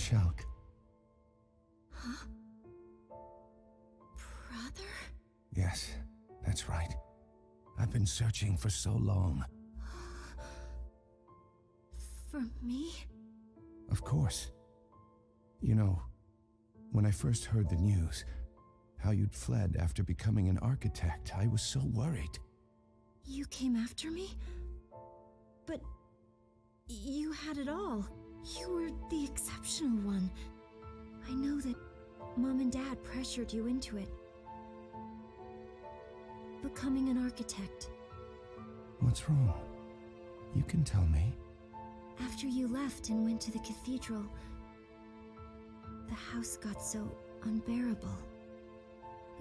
Shulk. Huh? Brother? Yes, that's right. I've been searching for so long. For me? Of course. You know, when I first heard the news, how you'd fled after becoming an architect, I was so worried. You came after me? But you had it all. You were the exceptional one. I know that Mom and Dad pressured you into it. Becoming an architect. What's wrong? You can tell me. After you left and went to the cathedral, the house got so unbearable.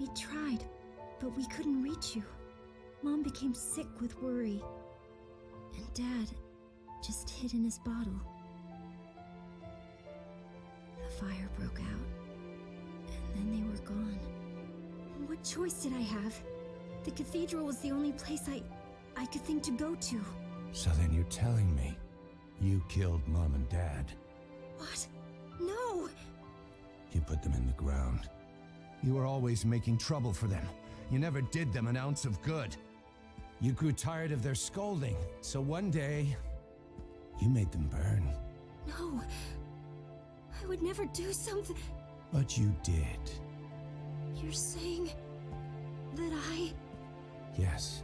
We tried, but we couldn't reach you. Mom became sick with worry, and Dad just hid in his bottle. The fire broke out, and then they were gone. What choice did I have? The cathedral was the only place I could think to go to. So then you're telling me you killed Mom and Dad? What? No! You put them in the ground. You were always making trouble for them. You never did them an ounce of good. You grew tired of their scolding, so one day, you made them burn. No. I would never do something... But you did. You're saying that I... Yes.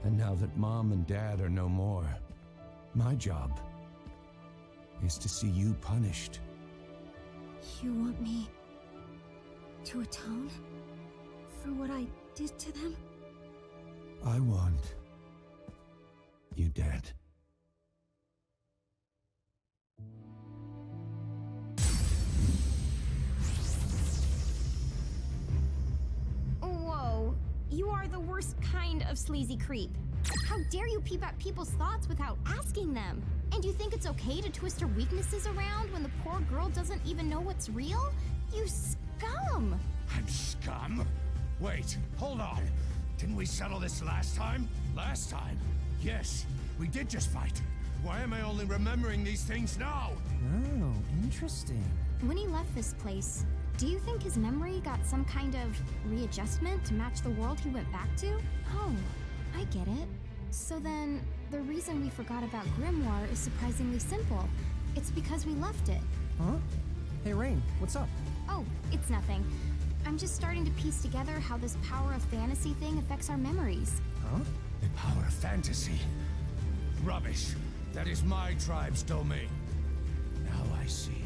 And now that Mom and Dad are no more, my job is to see you punished. You want me to atone for what I did to them? I want you dead. Whoa, you are the worst kind of sleazy creep. How dare you peep at people's thoughts without asking them? And you think it's okay to twist her weaknesses around when the poor girl doesn't even know what's real? You scum! I'm scum? Wait, hold on. Didn't we settle this last time? Last time? Yes, we did just fight. Why am I only remembering these things now? Oh, interesting. When he left this place, do you think his memory got some kind of readjustment to match the world he went back to? Oh, I get it. So then, the reason we forgot about Grimoire is surprisingly simple. It's because we left it. Huh? Hey, Rain, what's up? Oh, it's nothing. I'm just starting to piece together how this power of fantasy thing affects our memories. Huh? The power of fantasy. Rubbish. That is my tribe's domain. Now I see.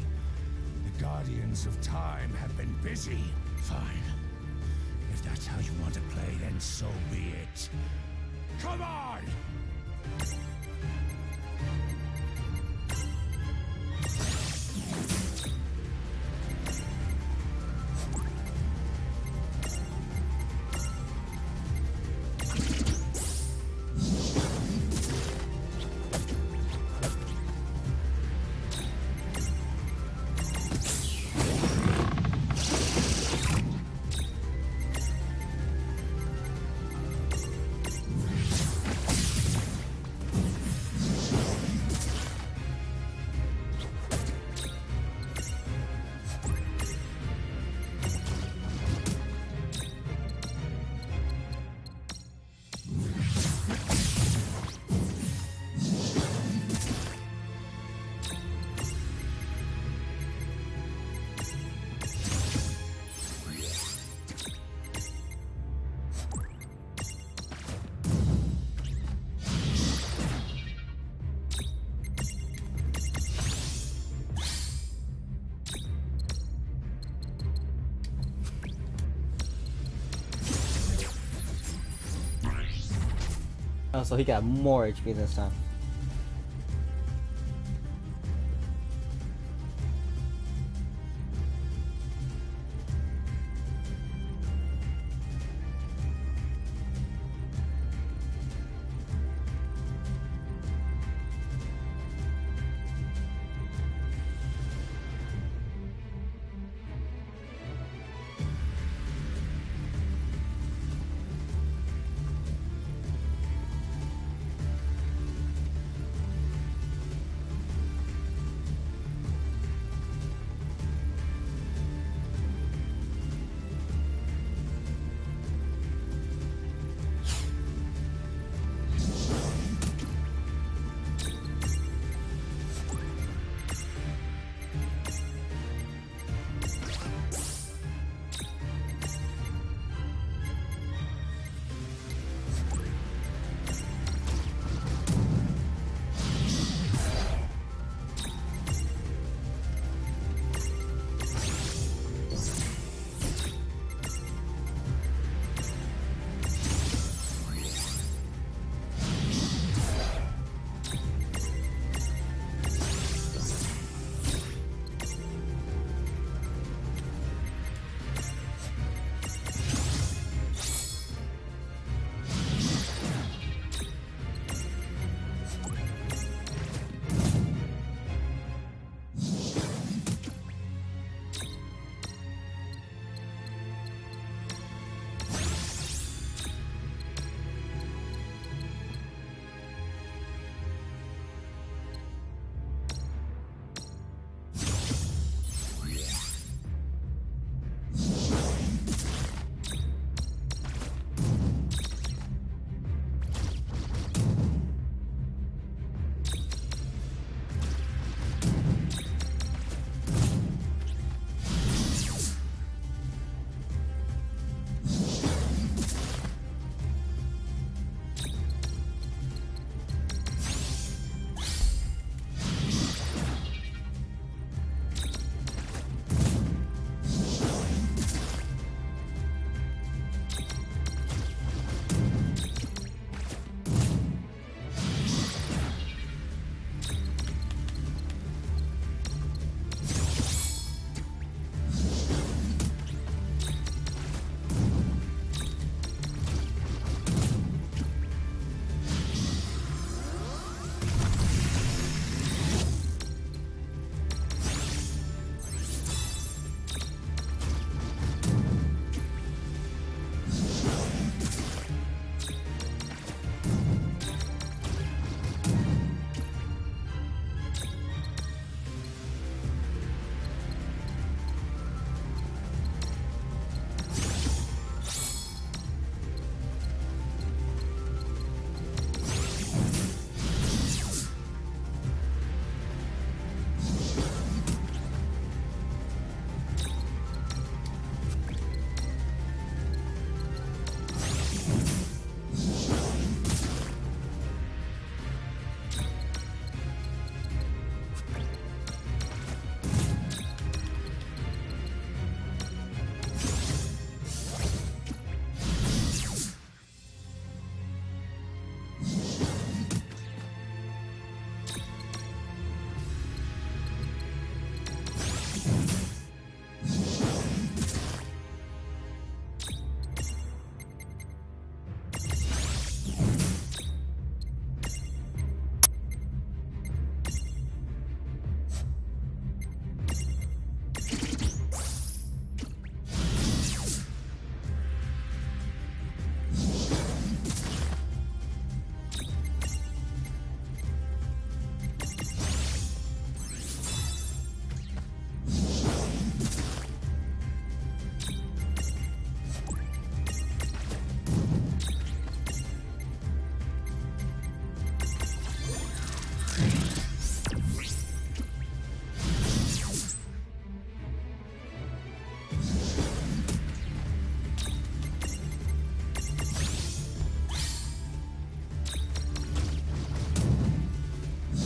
The Guardians of Time have been busy. Fine. If that's how you want to play, then so be it. Come on! Oh, so he got more HP this time.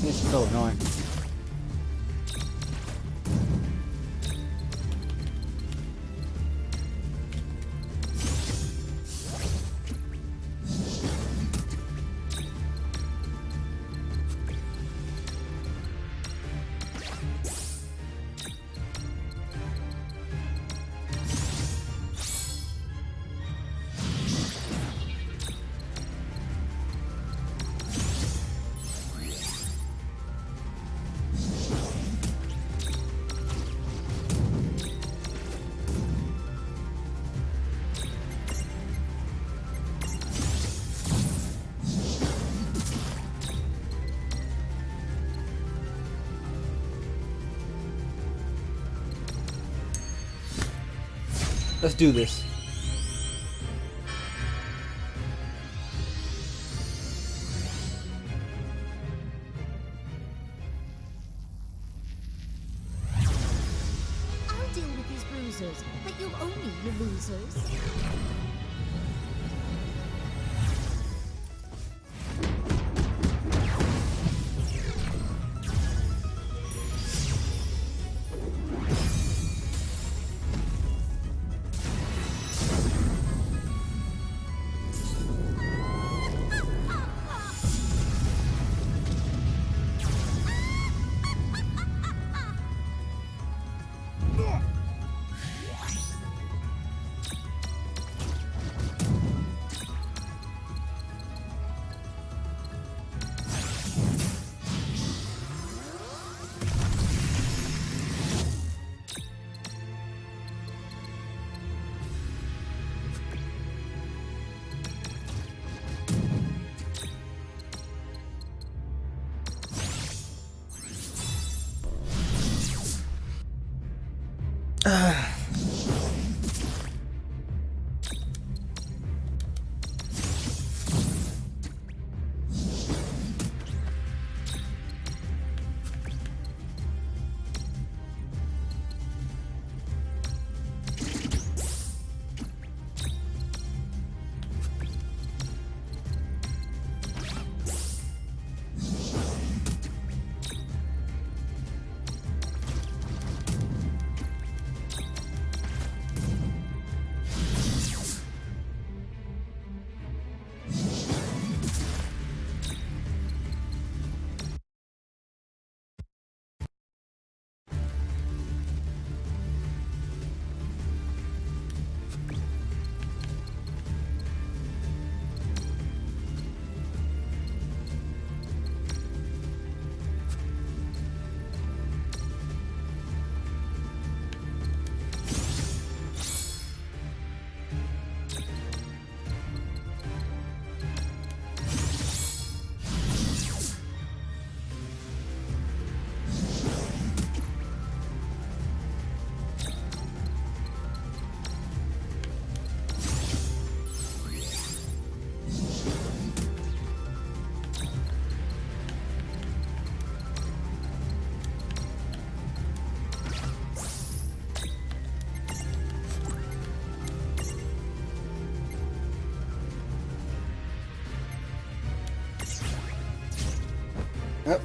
This is so annoying. Let's do this. I'll deal with these bruisers, but you'll owe me, you losers.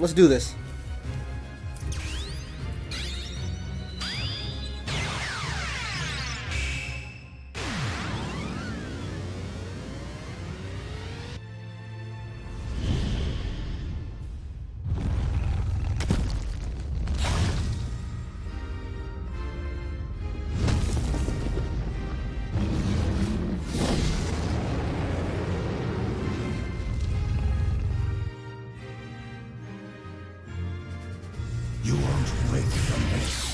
Let's do this. You won't wake from this.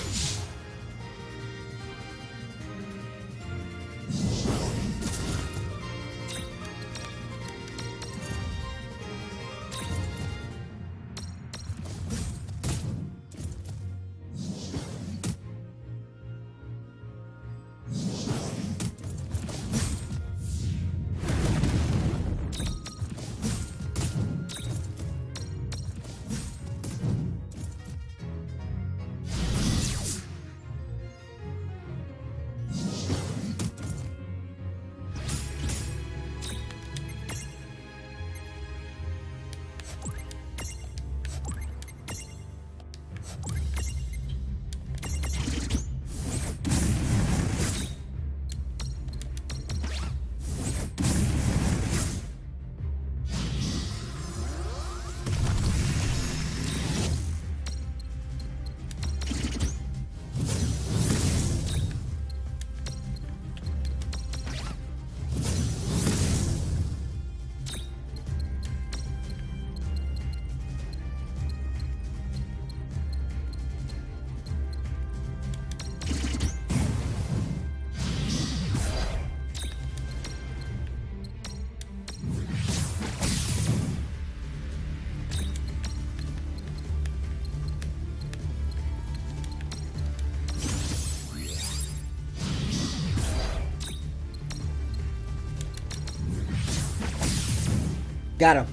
Got him.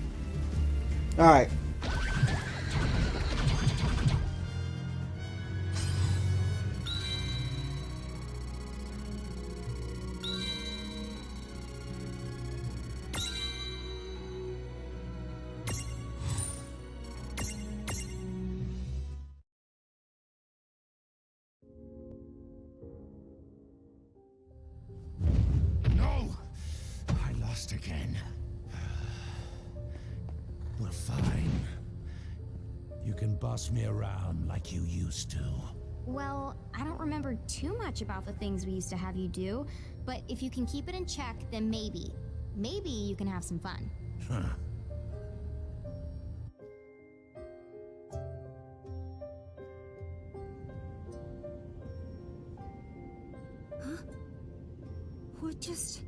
Alright. No! I lost again. Well, fine. You can boss me around like you used to. Well, I don't remember too much about the things we used to have you do, but if you can keep it in check, then maybe. Maybe you can have some fun. Huh. What just...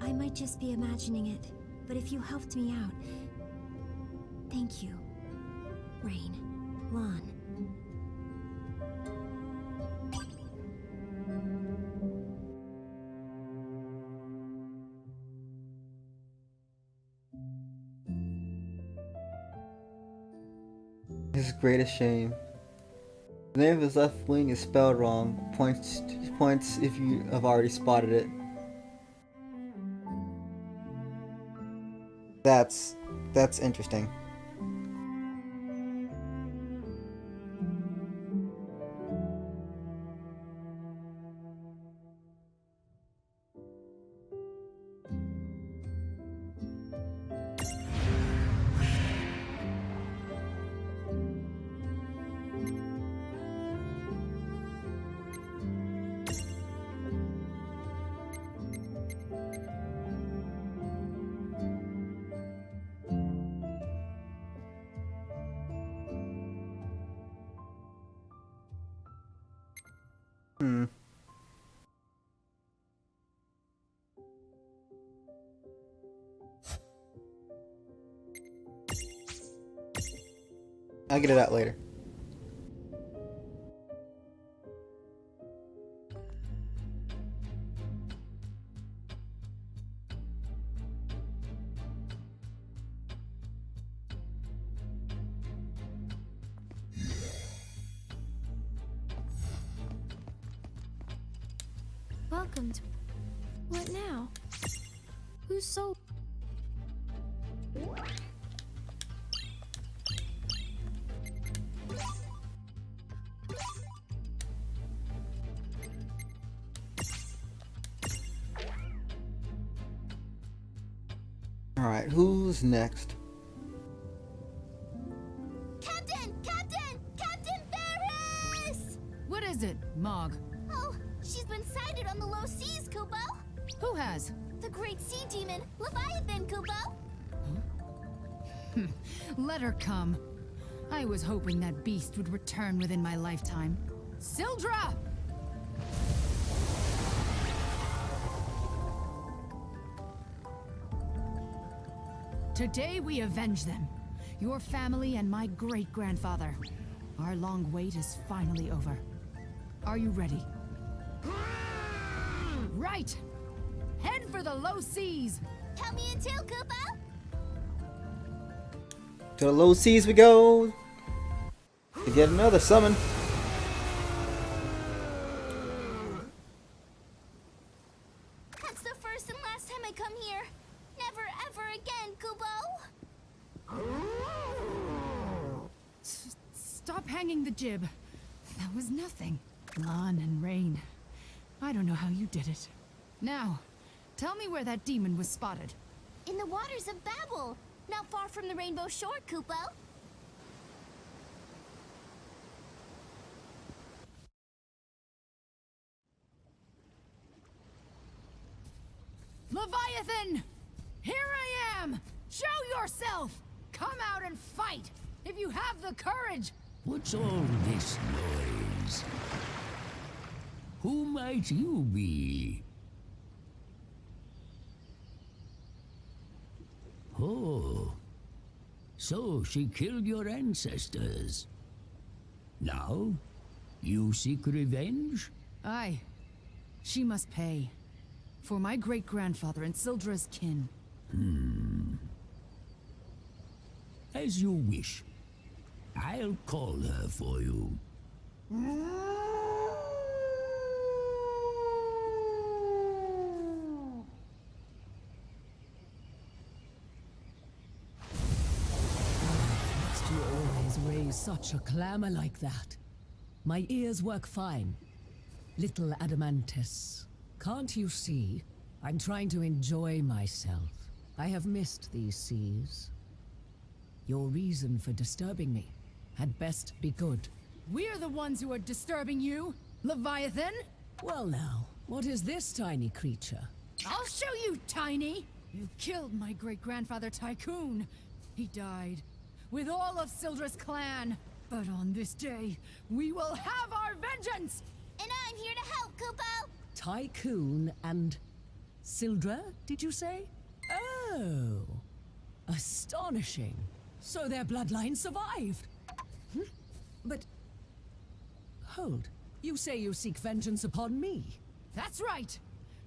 I might just be imagining it, but if you helped me out... Thank you. Rain. Lon. His greatest shame. The name of his left wing is spelled wrong. Points if you have already spotted it. That's interesting. I'll get it out later. Welcome to... What now? Who's so... Alright, who's next? Captain! Captain! Captain Ferris! What is it, Mog? Oh, she's been sighted on the low seas, Kupo. Who has? The great sea demon, Leviathan, Kupo. Let her come. I was hoping that beast would return within my lifetime. Sildra! Today we avenge them. Your family and my great-grandfather. Our long wait is finally over. Are you ready? Right! Head for the low seas! Count me in too, Kupo. To the low seas we go! To get another summon. That's the first and last time I come here. Never ever again, Kupo. Stop hanging the jib. That was nothing. Lon and Rain. I don't know how you did it. Now, tell me where that demon was spotted. In the waters of Babel, not far from the Rainbow Shore, Kupo. Leviathan! Here I am! Show yourself! Come out and fight! If you have the courage! What's all this noise? Who might you be? Oh, so she killed your ancestors. Now, you seek revenge? Aye. She must pay. For my great-grandfather and Sildra's kin. As you wish. I'll call her for you. Must you always raise such a clamor like that? My ears work fine. Little Adamantis, can't you see? I'm trying to enjoy myself. I have missed these seas. Your reason for disturbing me had best be good. We're the ones who are disturbing you, Leviathan! Well now, what is this tiny creature? I'll show you, Tiny! You killed my great-grandfather Tycoon. He died, with all of Sildra's clan. But on this day, we will have our vengeance! And I'm here to help, Kupo! Tycoon and Sildra, did you say? Oh, astonishing. So their bloodline survived. But hold, you say you seek vengeance upon me? That's right!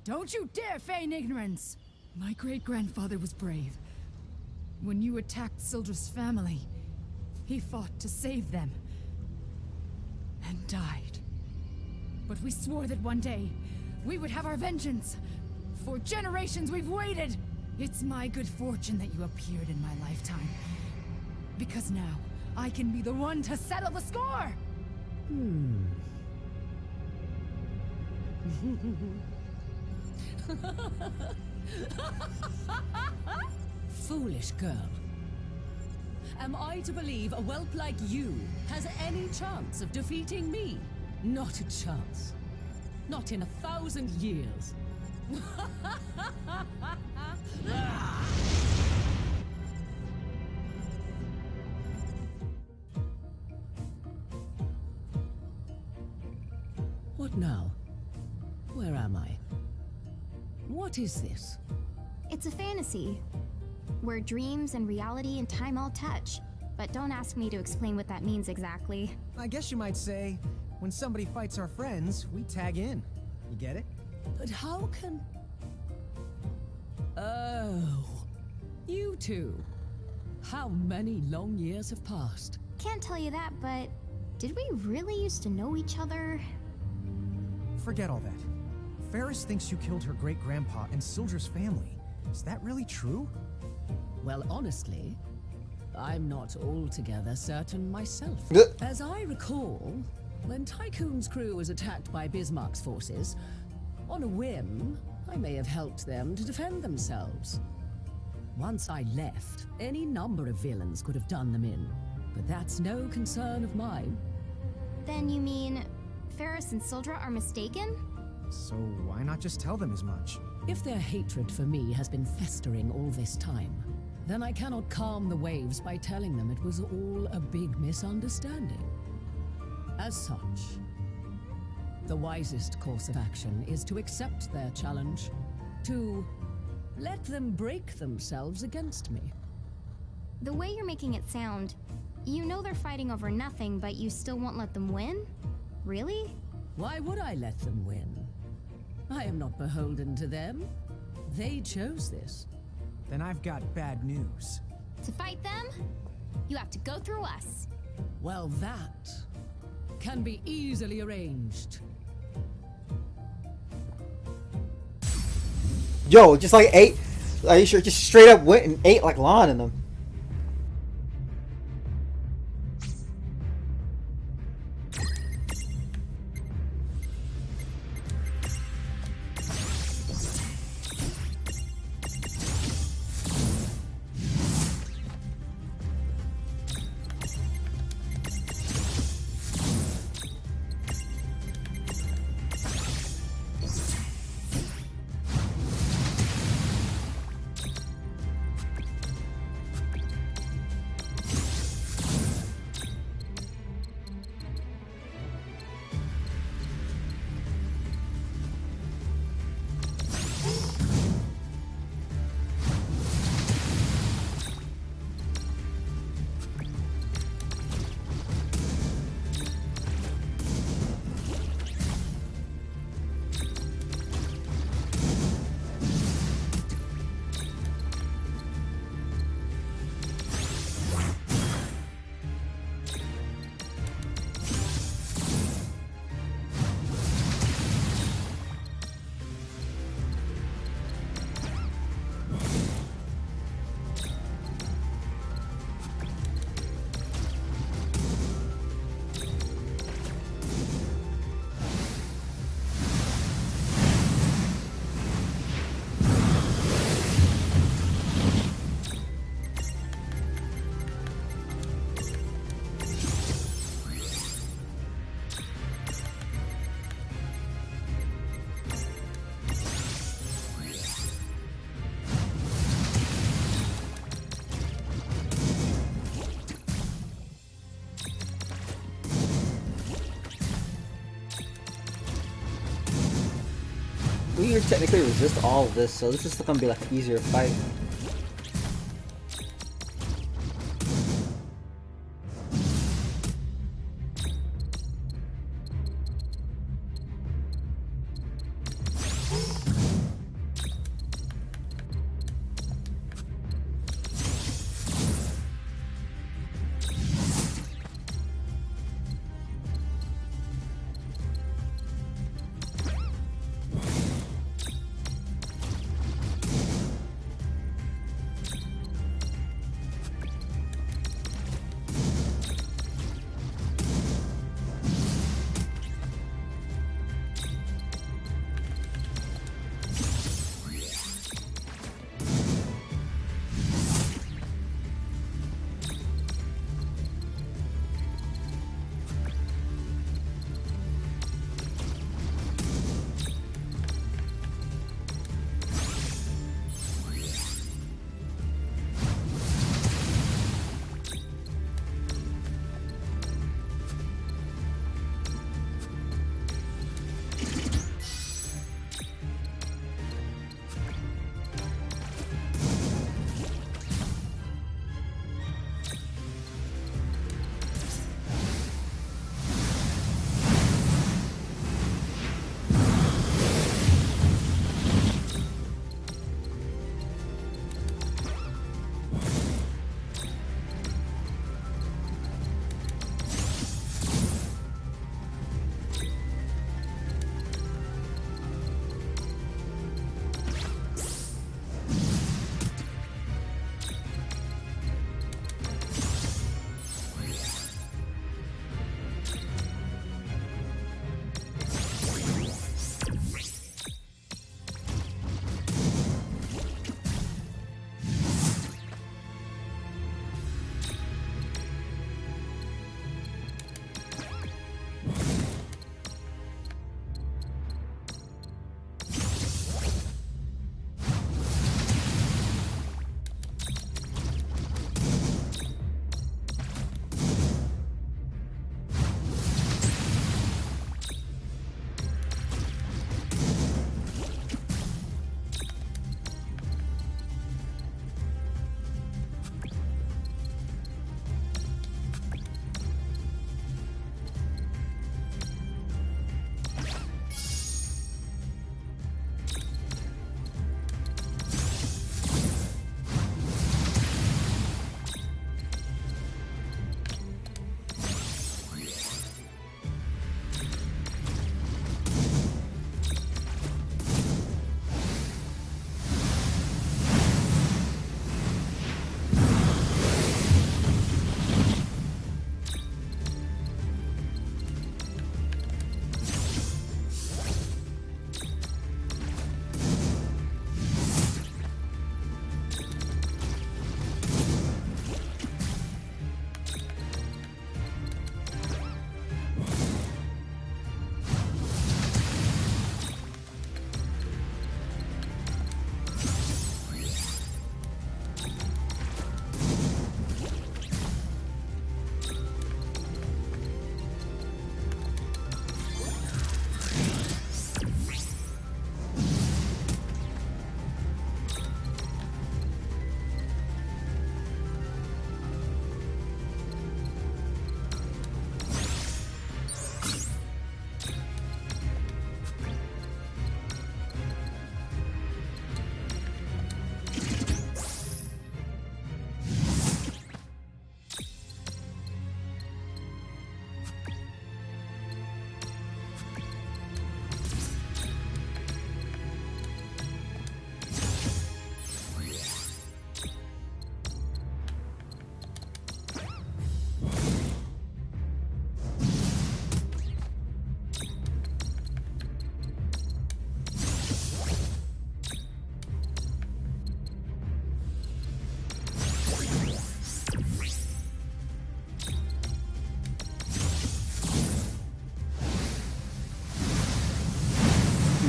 Don't you dare feign ignorance! My great-grandfather was brave. When you attacked Sildra's family, he fought to save them. And died. But we swore that one day, we would have our vengeance. For generations we've waited! It's my good fortune that you appeared in my lifetime. Because now, I can be the one to settle the score! Foolish girl. Am I to believe a whelp like you has any chance of defeating me? Not a chance. Not in 1,000 years. What now? Where am I? What is this? It's a fantasy, where dreams and reality and time all touch. But don't ask me to explain what that means exactly. I guess you might say, when somebody fights our friends, we tag in. You get it? But how can... Oh, you two. How many long years have passed? Can't tell you that, but did we really used to know each other? Forget all that. Ferris thinks you killed her great-grandpa and Sildra's family. Is that really true? Well, honestly, I'm not altogether certain myself. As I recall, when Tycoon's crew was attacked by Bismarck's forces, on a whim, I may have helped them to defend themselves. Once I left, any number of villains could have done them in, but that's no concern of mine. Then you mean Ferris and Sildra are mistaken? So why not just tell them as much? If their hatred for me has been festering all this time, then I cannot calm the waves by telling them it was all a big misunderstanding. As such, the wisest course of action is to accept their challenge, to let them break themselves against me. The way you're making it sound, you know they're fighting over nothing, but you still won't let them win? Really? Why would I let them win? I am not beholden to them. They chose this. Then I've got bad news. To fight them, you have to go through us. Well, that can be easily arranged. Yo, just like ate. Are you sure? Just straight up went and ate like lawn in them. we technically resist all of this, so this is gonna be like an easier fight.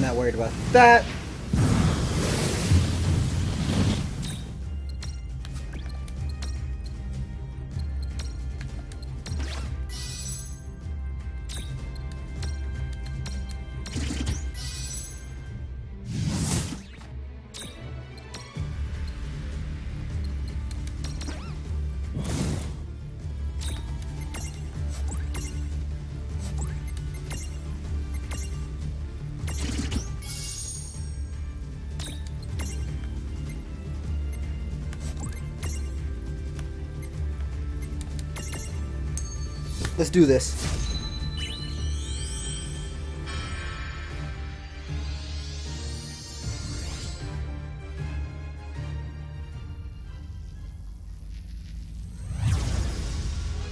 Not worried about that. Let's do this.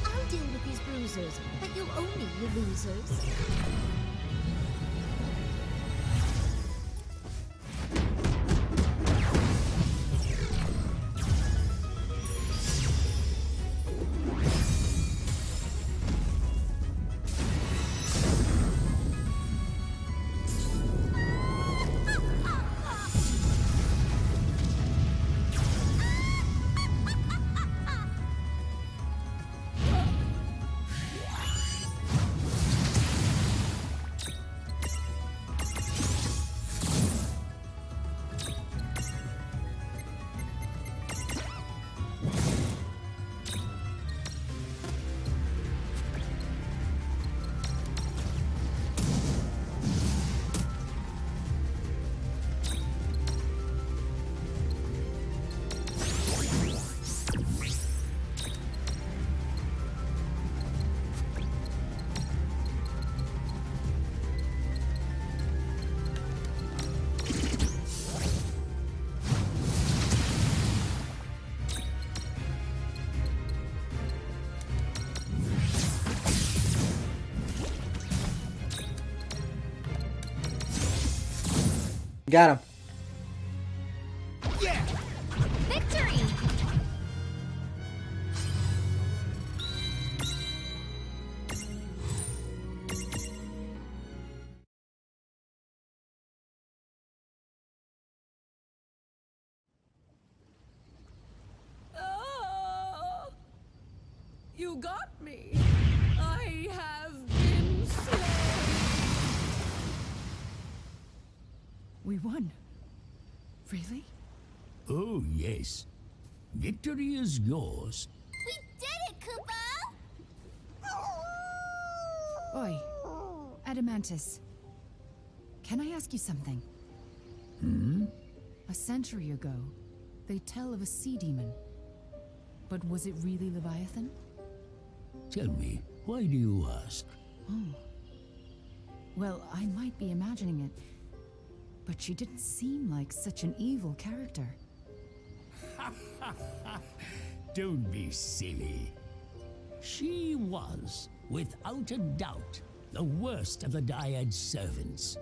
I'll deal with these bruisers, but you'll owe me, you losers. Got him. Victory! Ah, you got me. I have been slain. We won. Really? Oh, yes. Victory is yours. We did it, Koopa! Oi, Adamantis. Can I ask you something? A century ago, they tell of a sea demon. But was it really Leviathan? Tell me, why do you ask? Well, I might be imagining it, but she didn't seem like such an evil character. Don't be silly. She was, without a doubt, the worst of the Dyad's servants.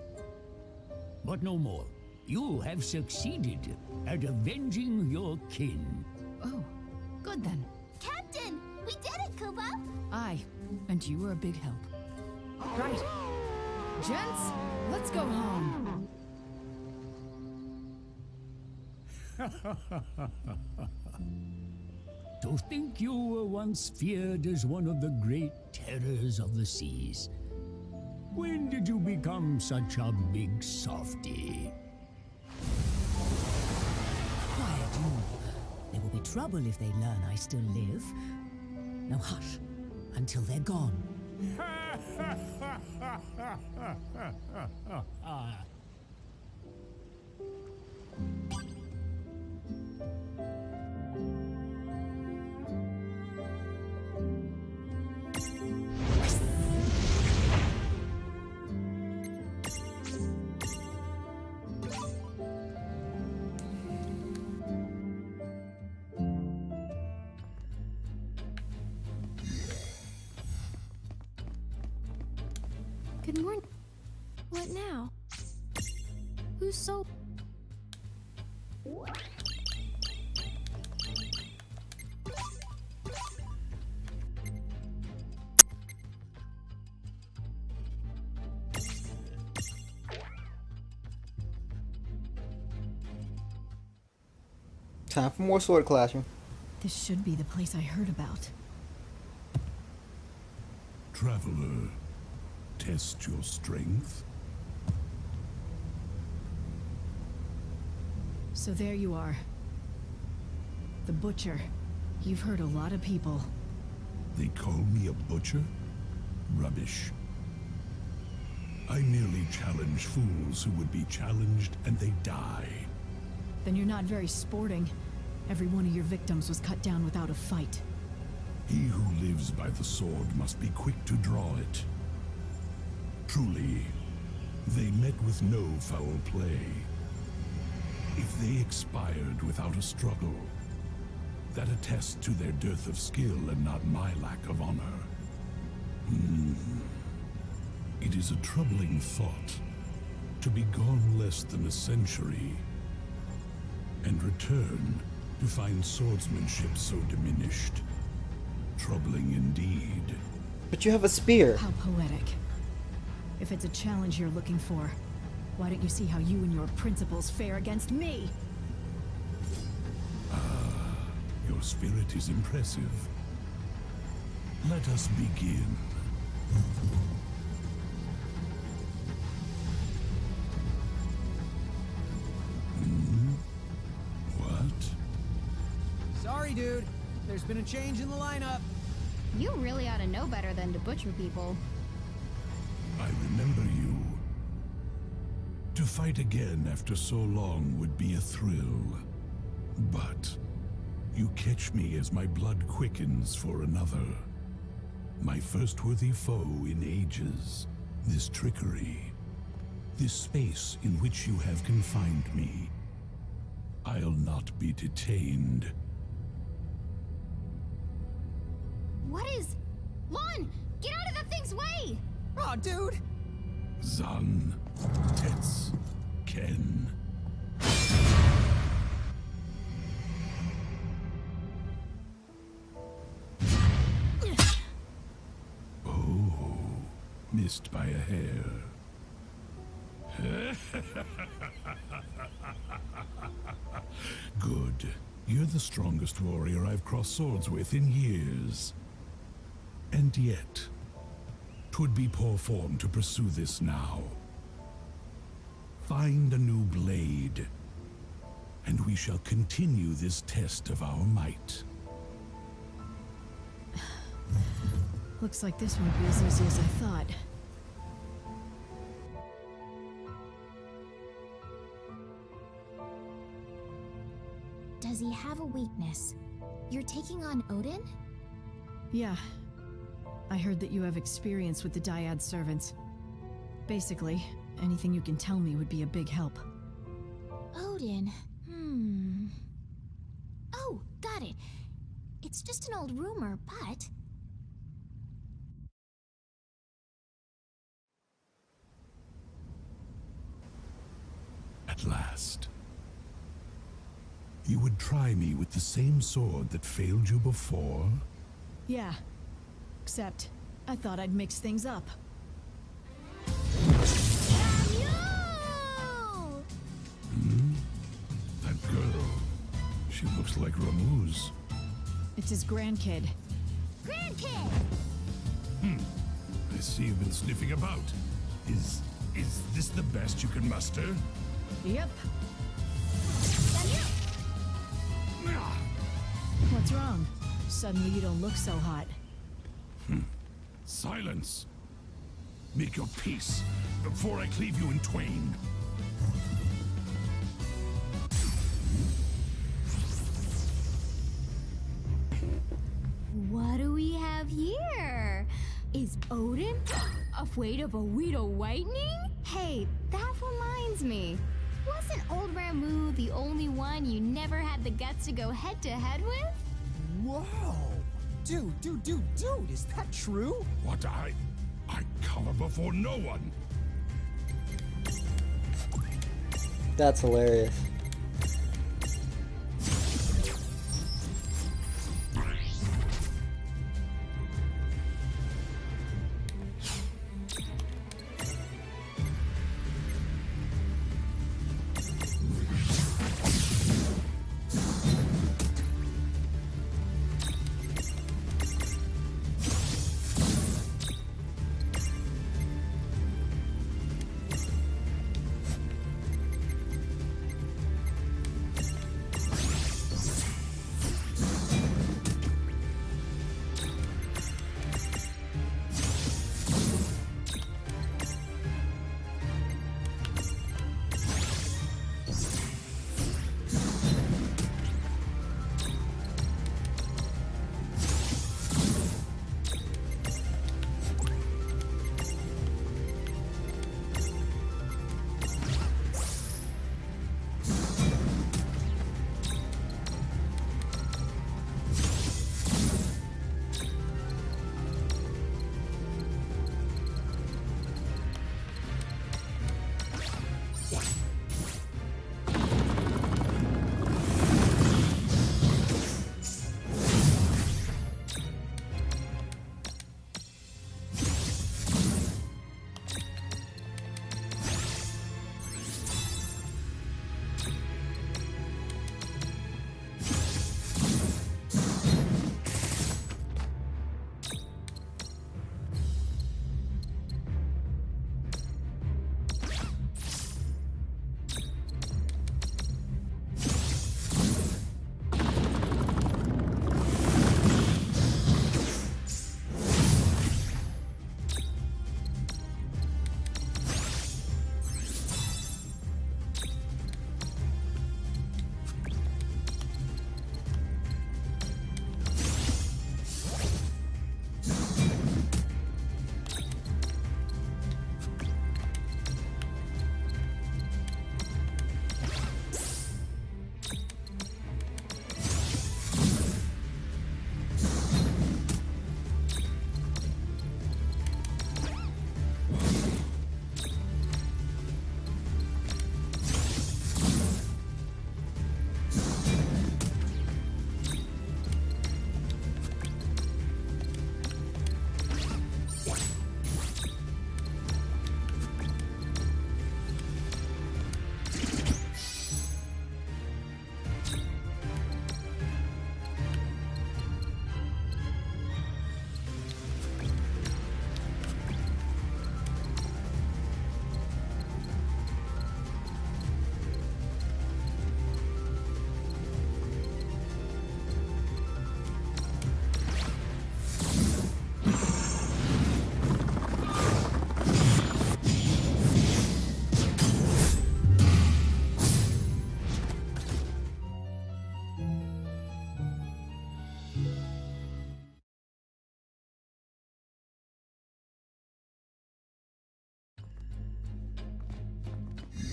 But no more. You have succeeded at avenging your kin. Oh, good then. Captain! We did it, Koopa! Aye, and you were a big help. Right. Gents, let's go home. To think you were once feared as one of the great terrors of the seas. When did you become such a big softy? Quiet, you. There will be trouble if they learn I still live. Now hush, until they're gone. Good morning. What now? Who's so... Time for more sword clashing. This should be the place I heard about. Traveler, test your strength. So there you are. The Butcher. You've hurt a lot of people. They call me a butcher? Rubbish. I merely challenge fools who would be challenged and they die. Then you're not very sporting. Every one of your victims was cut down without a fight. He who lives by the sword must be quick to draw it. Truly, they met with no foul play. If they expired without a struggle, that attests to their dearth of skill and not my lack of honor. It is a troubling thought to be gone less than a century and return to find swordsmanship so diminished. Troubling indeed. But you have a spear. How poetic. If it's a challenge you're looking for, why don't you see how you and your principles fare against me? Your spirit is impressive. Let us begin. What? Sorry, dude. There's been a change in the lineup. You really ought to know better than to butcher people. I remember you. To fight again after so long would be a thrill. But you catch me as my blood quickens for another. My first worthy foe in ages. This trickery. This space in which you have confined me. I'll not be detained. What is... Lon! Get out of that thing's way! Aw, dude! Zan, Tets, Ken. Oh, missed by a hair. Good. You're the strongest warrior I've crossed swords with in years. And yet, 'twould be poor form to pursue this now. Find a new blade, and we shall continue this test of our might. Looks like this won't be as easy as I thought. Does he have a weakness? You're taking on Odin? Yeah. I heard that you have experience with the Dyad servants. Basically, anything you can tell me would be a big help. Odin? Oh, got it. It's just an old rumor, but... At last. You would try me with the same sword that failed you before? Yeah. Except, I thought I'd mix things up. That girl. She looks like Ramuz. It's his grandkid. Grandkid! I see you've been sniffing about. Is this the best you can muster? Yep. What's wrong? Suddenly you don't look so hot. Silence! Make your peace before I cleave you in twain. What do we have here? Is Odin afraid of a Weedo Whitening? Hey, that reminds me. Wasn't old Ramu the only one you never had the guts to go head-to-head with? Whoa! Dude, is that true? What I cower before no one. That's hilarious.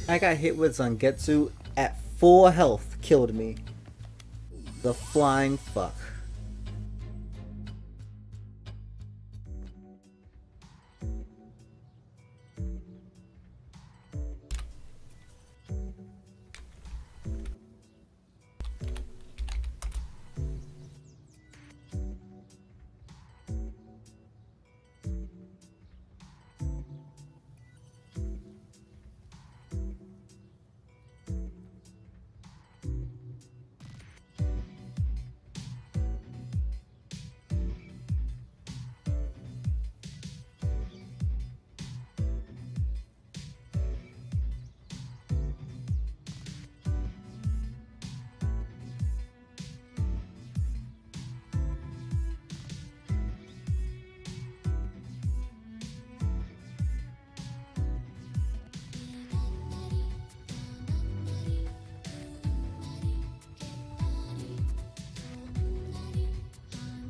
I got hit with Zangetsu at full health, killed me. The flying fuck.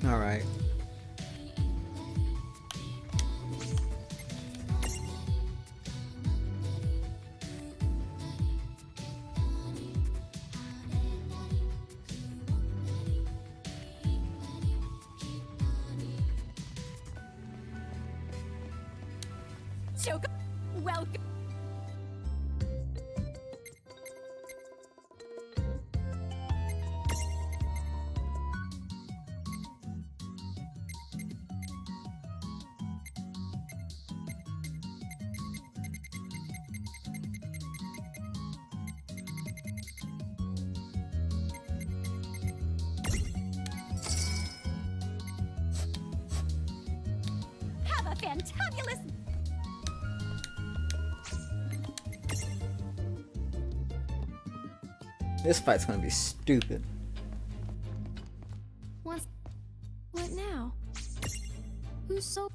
Alright. Choco, welcome. Have a fantabulous. This fight's gonna be stupid. What now? Who's so...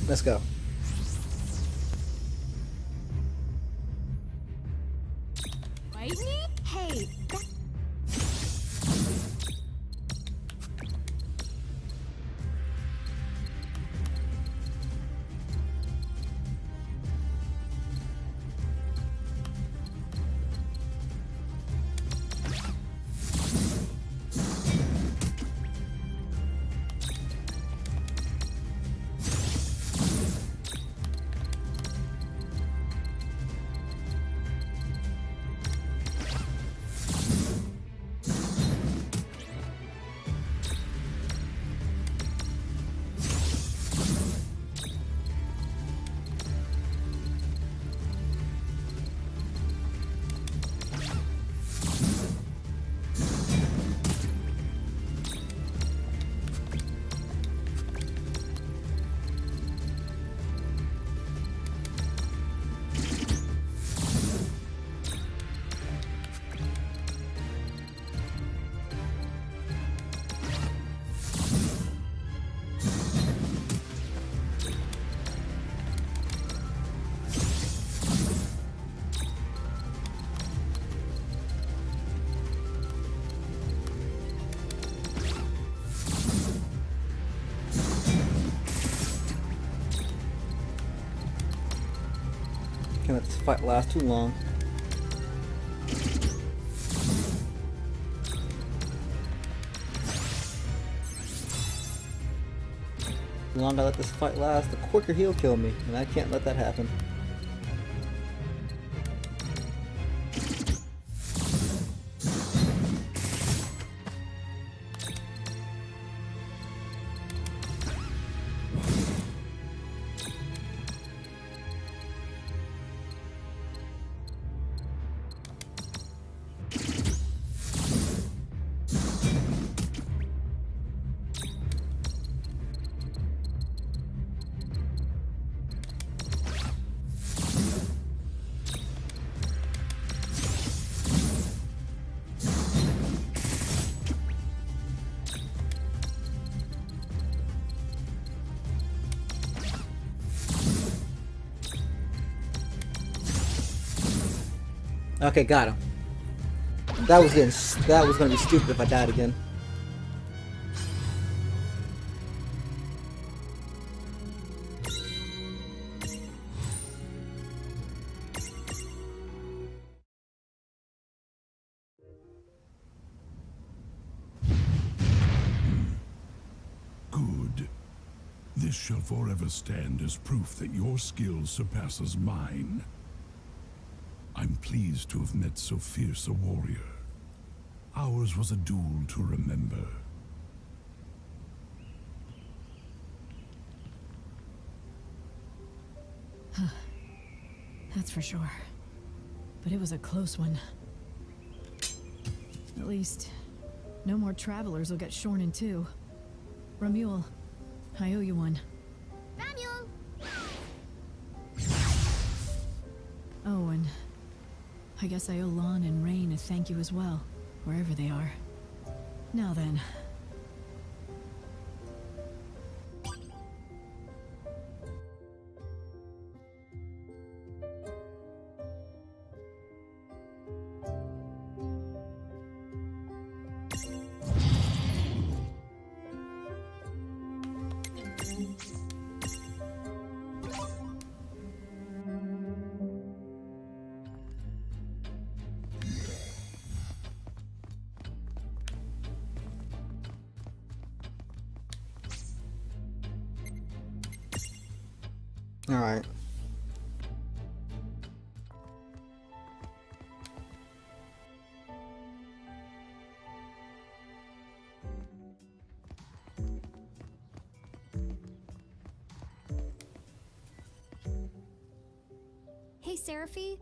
Let's go. Hey, that... Can't let this fight last too long. The longer I let this fight last, the quicker he'll kill me, and I can't let that happen. Okay, got him. That was gonna be stupid if I died again. Good. This shall forever stand as proof that your skill surpasses mine. I'm pleased to have met so fierce a warrior. Ours was a duel to remember. That's for sure. But it was a close one. At least, no more travelers will get shorn in two. Ramule, I owe you one. Samuel! Oh, and I guess I owe Lon and Rain a thank you as well, wherever they are. Now then. All right. Hey, Seraphy.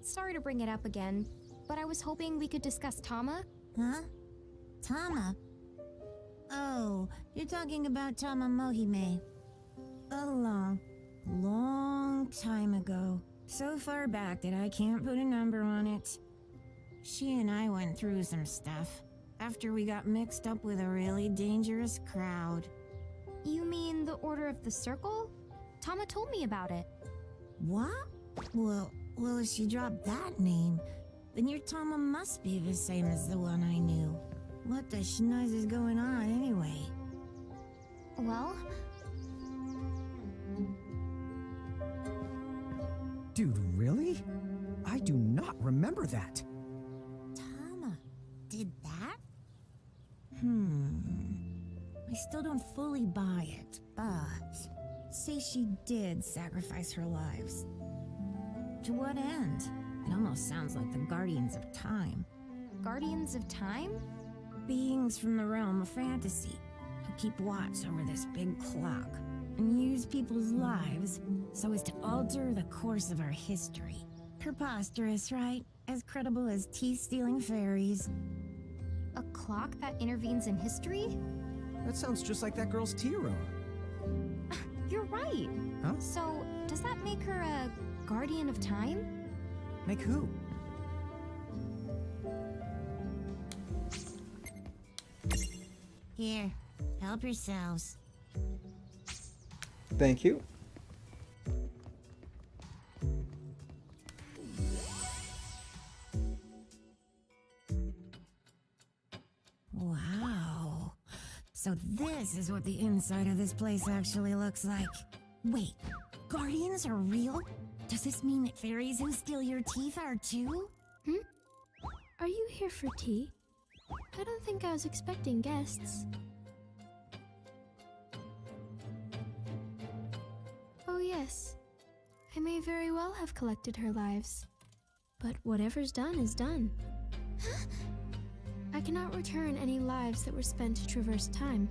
Sorry to bring it up again, but I was hoping we could discuss Tama. Huh? Tama? Oh, you're talking about Tama Mohime. A long time ago. So far back that I can't put a number on it. She and I went through some stuff after we got mixed up with a really dangerous crowd. You mean the Order of the Circle? Tama told me about it. What? Well, if she dropped that name, then your Tama must be the same as the one I knew. What the schnoz is going on anyway? Well... Dude, really? I do not remember that. Tama did that? I still don't fully buy it, but say she did sacrifice her lives. To what end? It almost sounds like the Guardians of Time. Guardians of Time? Beings from the realm of fantasy who keep watch over this big clock and use people's lives so as to alter the course of our history. Preposterous, right? As credible as teeth-stealing fairies. A clock that intervenes in history? That sounds just like that girl's tea room. You're right. Huh? So, does that make her a Guardian of Time? Make who? Here, help yourselves. Thank you. Wow. So this is what the inside of this place actually looks like. Wait, Guardians are real? Does this mean that fairies who steal your teeth are too? Are you here for tea? I don't think I was expecting guests. Oh yes, I may very well have collected her lives. But whatever's done is done. I cannot return any lives that were spent to traverse time.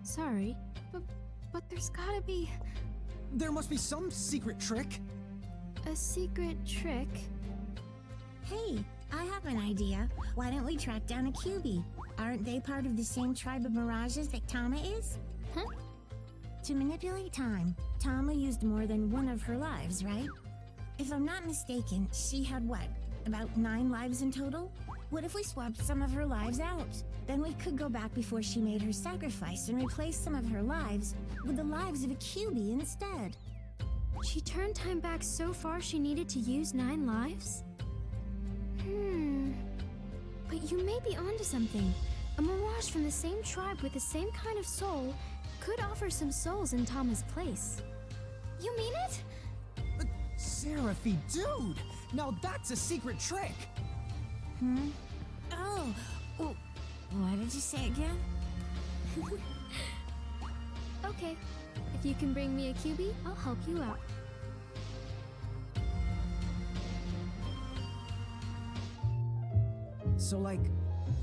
Sorry, but there's gotta be... There must be some secret trick. a secret trick? Hey, I have an idea. Why don't we track down a Chibi? Aren't they part of the same tribe of mirages that Tama is? Huh? To manipulate time, Tama used more than one of her lives, right? If I'm not mistaken, she had what? About 9 lives in total? What if we swapped some of her lives out? Then we could go back before she made her sacrifice and replace some of her lives with the lives of a Chibi instead. She turned time back so far she needed to use 9 lives? But you may be onto something. A mirage from the same tribe with the same kind of soul could offer some souls in Tama's place. You mean it? Seraphy, dude! Now that's a secret trick! Oh, what did you say again? Okay, if you can bring me a Chibi, I'll help you out. So, like,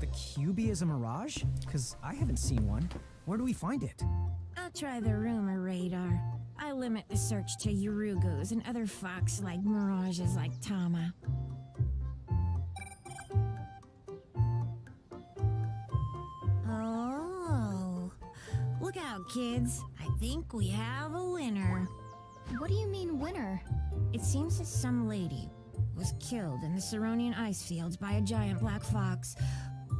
the Chibi is a mirage? Because I haven't seen one. Where do we find it? I'll try the rumor radar. I limit the search to Urugos and other fox-like mirages like Tama. Oh, look out, kids. I think we have a winner. What do you mean, winner? It seems that some lady was killed in the Ceronian ice fields by a giant black fox.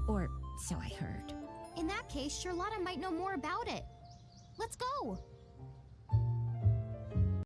Or so I heard. In that case, Charlotta might know more about it. Let's go!